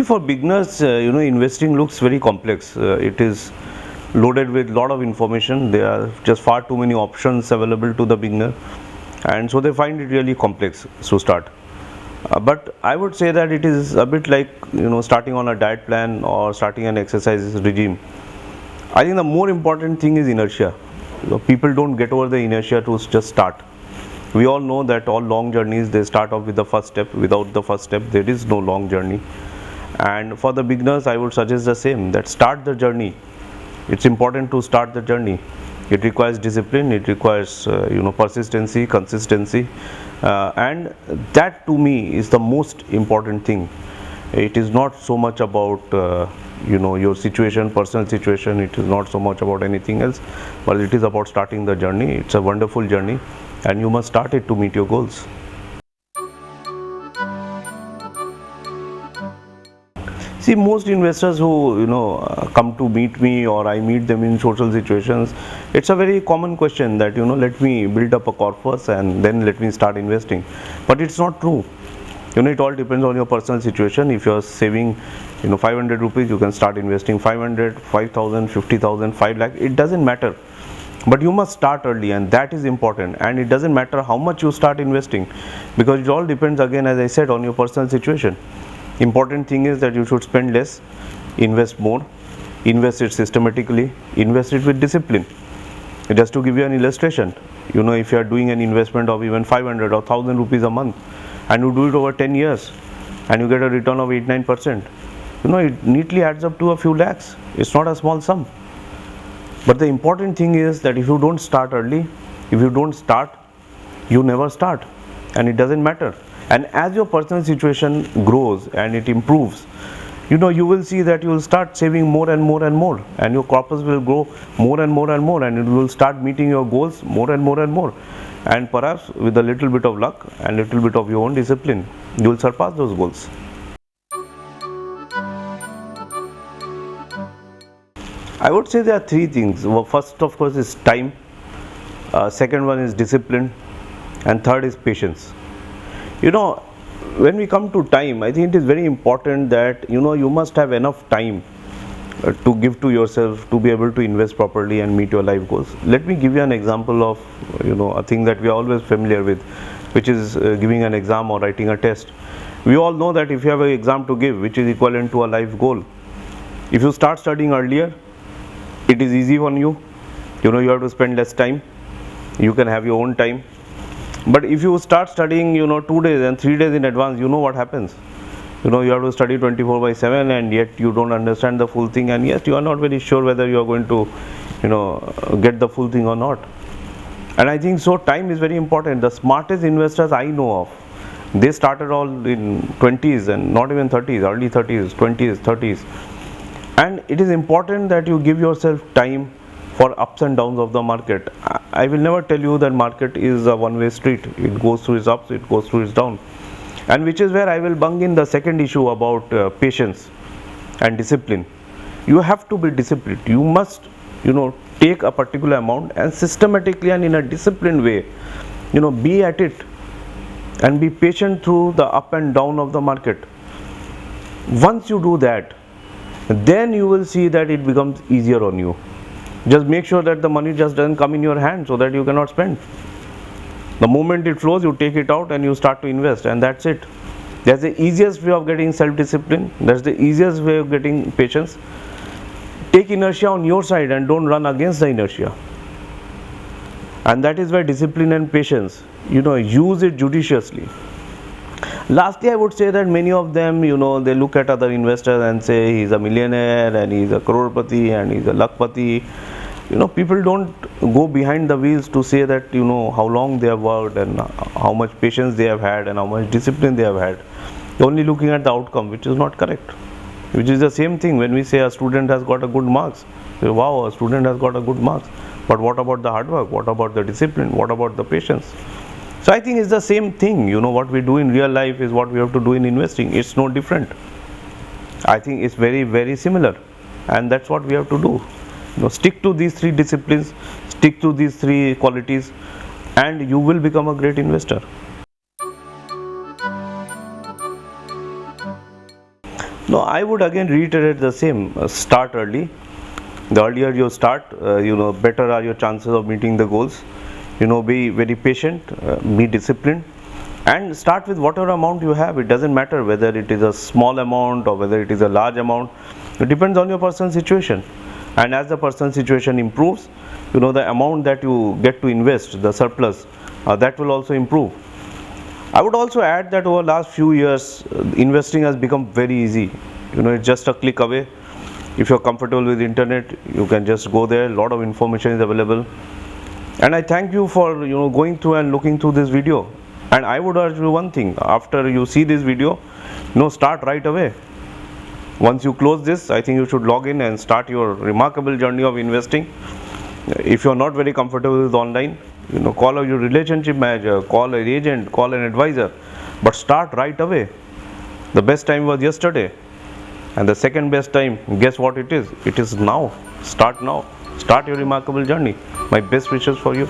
for beginners, investing looks very complex. It is loaded with lot of information. There are just far too many options available to the beginner, and so they find it really complex to start. But I would say that it is a bit like starting on a diet plan or starting an exercise regime. I think the more important thing is inertia. People don't get over the inertia to just start. We all know that all long journeys, they start off with the first step. Without the first step, there is no long journey. And for the beginners, I would suggest the same, that start the journey. It's important to start the journey. It requires discipline, it requires persistency, consistency, and that to me is the most important thing. It is not so much about your situation, personal situation. It is not so much about anything else, but it is about starting the journey. It's a wonderful journey, and you must start it to meet your goals. See, most investors who come to meet me, or I meet them in social situations, it's a very common question that let me build up a corpus and then let me start investing. But it's not true. It all depends on your personal situation. If you're saving 500 rupees, you can start investing 500, 5,000, 50,000, 5 lakh. It doesn't matter. But you must start early, and that is important. And it doesn't matter how much you start investing, because it all depends, again, as I said, on your personal situation. Important thing is that you should spend less, invest more, invest it systematically, invest it with discipline. Just to give you an illustration, if you are doing an investment of even 500 or 1000 rupees a month, and you do it over 10 years, and you get a return of 8-9%, it neatly adds up to a few lakhs. It's not a small sum. But the important thing is that if you don't start early, if you don't start, you never start, and it doesn't matter. And as your personal situation grows and it improves, you will see that you will start saving more and more and more, and your corpus will grow more and more and more, and it will start meeting your goals more and more and more. And perhaps with a little bit of luck and little bit of your own discipline, you will surpass those goals. I would say there are three things. First, of course, is time. Second one is discipline, and third is patience. When we come to time, I think it is very important that you must have enough time to give to yourself to be able to invest properly and meet your life goals. Let me give you an example of a thing that we are always familiar with, which is giving an exam or writing a test. We all know that if you have an exam to give which is equivalent to a life goal, if you start studying earlier, it is easy on you. You have to spend less time, you can have your own time. But if you start studying 2 days and 3 days in advance, what happens? You have to study 24/7, and yet you don't understand the full thing, and yet you are not very sure whether you are going to get the full thing or not. And I think so time is very important. The smartest investors I know of, they started all in 20s and not even 30s, early 30s, 20s, 30s. And it is important that you give yourself time for ups and downs of the market. I will never tell you that market is a one-way street. It goes through its ups, it goes through its downs. And which is where I will bung in the second issue about patience and discipline. You have to be disciplined. You must take a particular amount and systematically and in a disciplined way be at it, and be patient through the up and down of the market. Once you do that, then you will see that it becomes easier on you. Just make sure that the money just doesn't come in your hand so that you cannot spend. The moment it flows, you take it out and you start to invest, and that's it. That's the easiest way of getting self-discipline. That's the easiest way of getting patience. Take inertia on your side and don't run against the inertia. And that is where discipline and patience, use it judiciously. Lastly, I would say that many of them, they look at other investors and say he's a millionaire and he's a crorepati and he's a lakpati. People don't go behind the wheels to say that how long they have worked and how much patience they have had and how much discipline they have had. They're only looking at the outcome, which is not correct. Which is the same thing when we say a student has got a good marks. Say, wow, a student has got a good marks. But what about the hard work? What about the discipline? What about the patience? So I think it's the same thing. What we do in real life is what we have to do in investing. It's no different. I think it's very, very similar, and that's what we have to do. Stick to these three disciplines, stick to these three qualities, and you will become a great investor. No, I would again reiterate the same. Start early. The earlier you start, better are your chances of meeting the goals. Be very patient, be disciplined, and start with whatever amount you have. It doesn't matter whether it is a small amount or whether it is a large amount. It depends on your personal situation. And as the personal situation improves, the amount that you get to invest, the surplus, that will also improve. I would also add that over last few years, investing has become very easy. It's just a click away. If you're comfortable with internet, you can just go there. A lot of information is available. And I thank you for going through and looking through this video. And I would urge you one thing: after you see this video, start right away. Once you close this, I think you should log in and start your remarkable journey of investing. If you're not very comfortable with online, call your relationship manager, call an agent, call an advisor, but start right away. The best time was yesterday, and the second best time, guess what it is? It is now. Start now. Start your remarkable journey. My best wishes for you.